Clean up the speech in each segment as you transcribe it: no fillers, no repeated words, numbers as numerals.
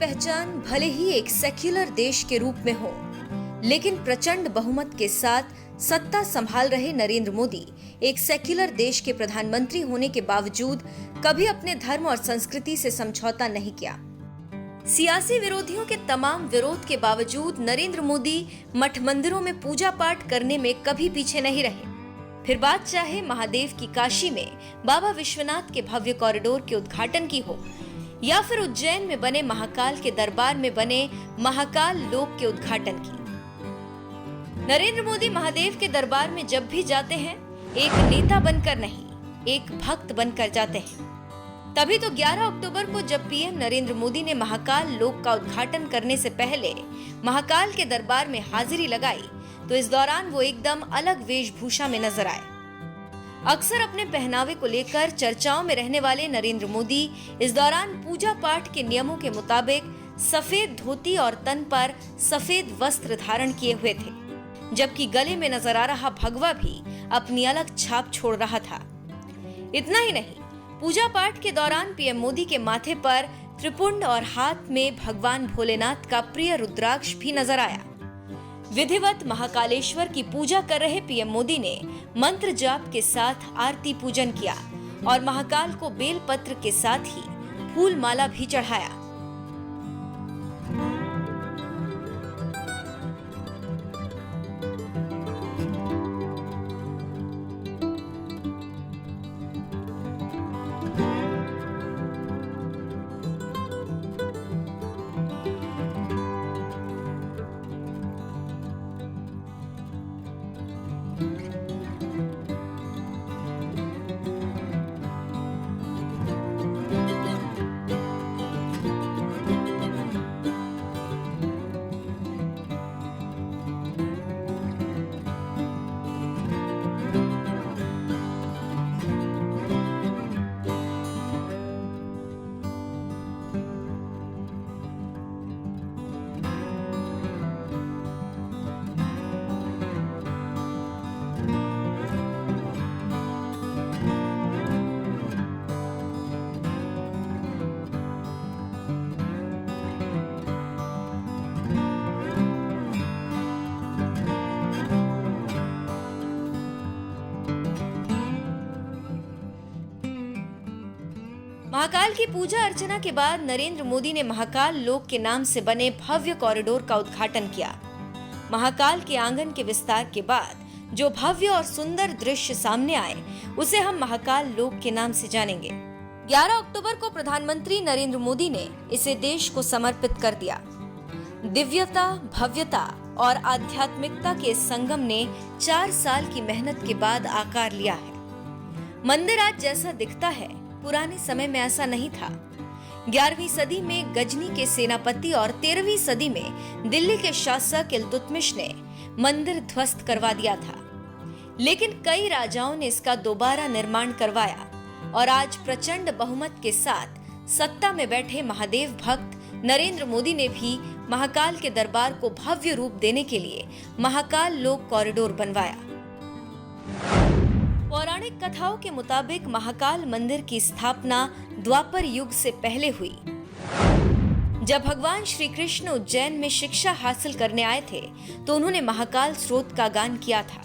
पहचान भले ही एक सेक्युलर देश के रूप में हो, लेकिन प्रचंड बहुमत के साथ सत्ता संभाल रहे नरेंद्र मोदी एक सेक्युलर देश के प्रधानमंत्री होने के बावजूद कभी अपने धर्म और संस्कृति से समझौता नहीं किया। सियासी विरोधियों के तमाम विरोध के बावजूद नरेंद्र मोदी मठ मंदिरों में पूजा पाठ करने में कभी पीछे नहीं रहे। फिर बात चाहे महादेव की काशी में बाबा विश्वनाथ के भव्य कॉरिडोर के उद्घाटन की हो, या फिर उज्जैन में बने महाकाल के दरबार में बने महाकाल लोक के उद्घाटन की। नरेंद्र मोदी महादेव के दरबार में जब भी जाते हैं, एक नेता बनकर नहीं, एक भक्त बनकर जाते हैं। तभी तो 11 अक्टूबर को जब पीएम नरेंद्र मोदी ने महाकाल लोक का उद्घाटन करने से पहले महाकाल के दरबार में हाजिरी लगाई, तो इस दौरान वो एकदम अलग वेशभूषा में नजर आए। अक्सर अपने पहनावे को लेकर चर्चाओं में रहने वाले नरेंद्र मोदी इस दौरान पूजा पाठ के नियमों के मुताबिक सफेद धोती और तन पर सफेद वस्त्र धारण किए हुए थे, जबकि गले में नजर आ रहा भगवा भी अपनी अलग छाप छोड़ रहा था। इतना ही नहीं, पूजा पाठ के दौरान पीएम मोदी के माथे पर त्रिपुंड और हाथ में भगवान भोलेनाथ का प्रिय रुद्राक्ष भी नजर आया। विधिवत महाकालेश्वर की पूजा कर रहे पीएम मोदी ने मंत्र जाप के साथ आरती पूजन किया और महाकाल को बेलपत्र के साथ ही फूल माला भी चढ़ाया। महाकाल की पूजा अर्चना के बाद नरेंद्र मोदी ने महाकाल लोक के नाम से बने भव्य कॉरिडोर का उद्घाटन किया। महाकाल के आंगन के विस्तार के बाद जो भव्य और सुंदर दृश्य सामने आए, उसे हम महाकाल लोक के नाम से जानेंगे। 11 अक्टूबर को प्रधानमंत्री नरेंद्र मोदी ने इसे देश को समर्पित कर दिया। दिव्यता, भव्यता और आध्यात्मिकता के संगम ने 4 साल की मेहनत के बाद आकार लिया है। मंदिर आज जैसा दिखता है, पुराने समय में ऐसा नहीं था। 11वीं सदी में गजनी के सेनापति और 13वीं सदी में दिल्ली के शासक इल्तुतमिश ने मंदिर ध्वस्त करवा दिया था, लेकिन कई राजाओं ने इसका दोबारा निर्माण करवाया और आज प्रचंड बहुमत के साथ सत्ता में बैठे महादेव भक्त नरेंद्र मोदी ने भी महाकाल के दरबार को भव्य रूप देने के लिए महाकाल लोक कॉरिडोर बनवाया। पौराणिक कथाओं के मुताबिक महाकाल मंदिर की स्थापना द्वापर युग से पहले हुई, जब भगवान श्री कृष्ण उज्जैन में शिक्षा हासिल करने आए थे, तो उन्होंने महाकाल स्रोत का गान किया था।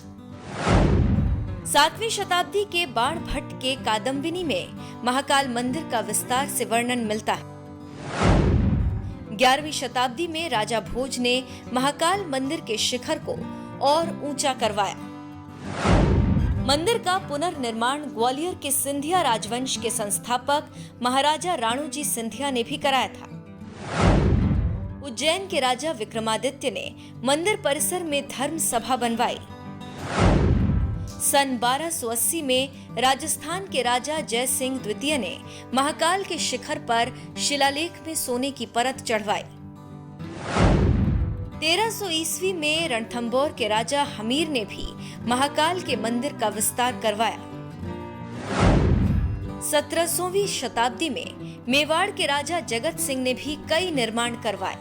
7वीं शताब्दी के बाण भट्ट के कादम्बिनी में महाकाल मंदिर का विस्तार से वर्णन मिलता है। 11वीं शताब्दी में राजा भोज ने महाकाल मंदिर के शिखर को और ऊंचा करवाया। मंदिर का पुनर्निर्माण ग्वालियर के सिंधिया राजवंश के संस्थापक महाराजा राणोजी सिंधिया ने भी कराया था। उज्जैन के राजा विक्रमादित्य ने मंदिर परिसर में धर्म सभा बनवाई। सन 1280 में राजस्थान के राजा जय सिंह द्वितीय ने महाकाल के शिखर पर शिलालेख में सोने की परत चढ़वाई। 1300 ईस्वी में रणथंबोर के राजा हमीर ने भी महाकाल के मंदिर का विस्तार करवाया। 17वीं शताब्दी में मेवाड़ के राजा जगत सिंह ने भी कई निर्माण करवाए।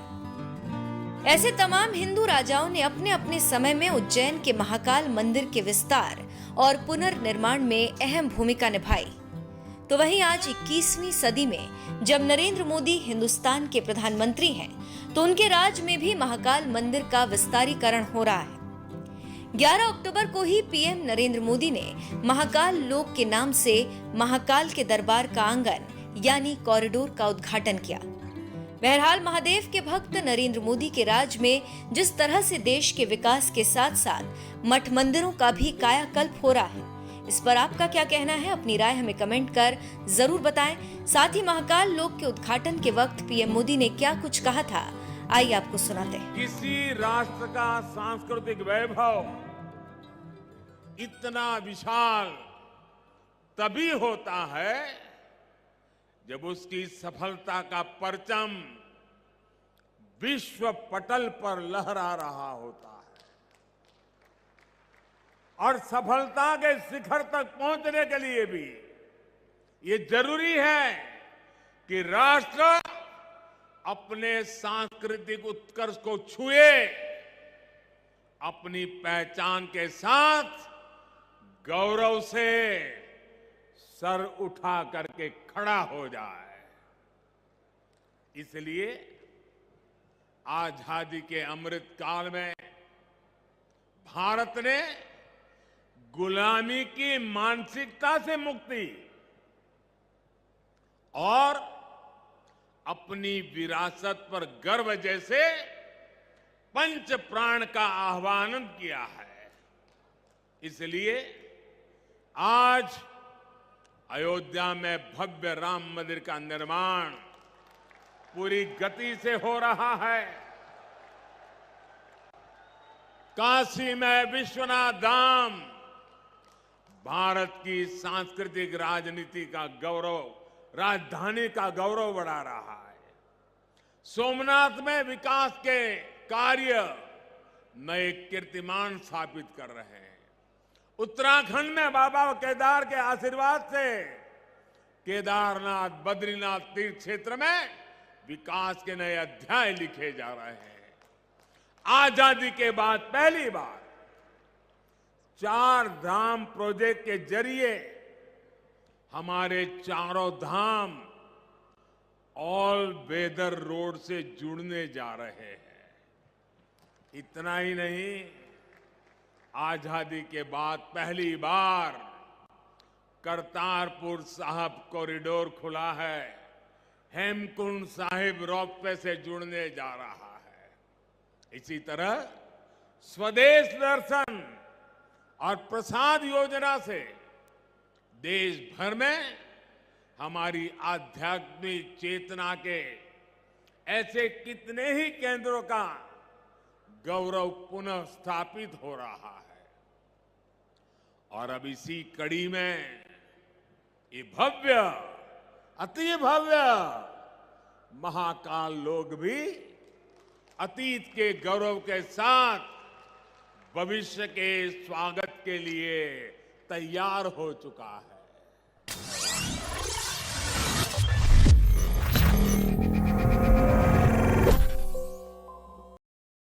ऐसे तमाम हिंदू राजाओं ने अपने अपने समय में उज्जैन के महाकाल मंदिर के विस्तार और पुनर्निर्माण में अहम भूमिका निभाई। तो वहीं आज 21वीं सदी में जब नरेंद्र मोदी हिंदुस्तान के प्रधानमंत्री हैं, तो उनके राज में भी महाकाल मंदिर का विस्तारीकरण हो रहा है। 11 अक्टूबर को ही पीएम नरेंद्र मोदी ने महाकाल लोक के नाम से महाकाल के दरबार का आंगन यानी कॉरिडोर का उद्घाटन किया। बहरहाल महादेव के भक्त नरेंद्र मोदी के राज में जिस तरह से देश के विकास के साथ साथ मठ मंदिरों का भी कायाकल्प हो रहा है, इस पर आपका क्या कहना है? अपनी राय हमें कमेंट कर जरूर बताएं। साथ ही महाकाल लोक के उद्घाटन के वक्त पीएम मोदी ने क्या कुछ कहा था, आइए आपको सुनाते हैं। किसी राष्ट्र का सांस्कृतिक वैभव इतना विशाल तभी होता है जब उसकी सफलता का परचम विश्व पटल पर लहरा रहा होता है। और सफलता के शिखर तक पहुंचने के लिए भी ये जरूरी है कि राष्ट्र अपने सांस्कृतिक उत्कर्ष को छुए, अपनी पहचान के साथ गौरव से सर उठा करके खड़ा हो जाए। इसलिए आजादी के अमृत काल में भारत ने गुलामी की मानसिकता से मुक्ति और अपनी विरासत पर गर्व जैसे पंच प्राण का आह्वान किया है। इसलिए आज अयोध्या में भव्य राम मंदिर का निर्माण पूरी गति से हो रहा है। काशी में विश्वनाथ धाम भारत की सांस्कृतिक राजनीति का गौरव, राजधानी का गौरव बढ़ा रहा है। सोमनाथ में विकास के कार्य नए कीर्तिमान स्थापित कर रहे हैं। उत्तराखंड में बाबा केदार के आशीर्वाद से केदारनाथ, बद्रीनाथ तीर्थ क्षेत्र में विकास के नए अध्याय लिखे जा रहे हैं। आजादी के बाद पहली बार 4 धाम प्रोजेक्ट के जरिए हमारे चारों धाम ऑल वेदर रोड से जुड़ने जा रहे हैं। इतना ही नहीं, आजादी के बाद पहली बार करतारपुर साहिब कॉरिडोर खुला है, हेमकुंड साहिब रोपवे से जुड़ने जा रहा है। इसी तरह स्वदेश दर्शन और प्रसाद योजना से देश भर में हमारी आध्यात्मिक चेतना के ऐसे कितने ही केंद्रों का गौरव पुनः स्थापित हो रहा है। और अब इसी कड़ी में ये भव्य, अति भव्य महाकाल लोक भी अतीत के गौरव के साथ भविष्य के स्वागत के लिए तैयार हो चुका है।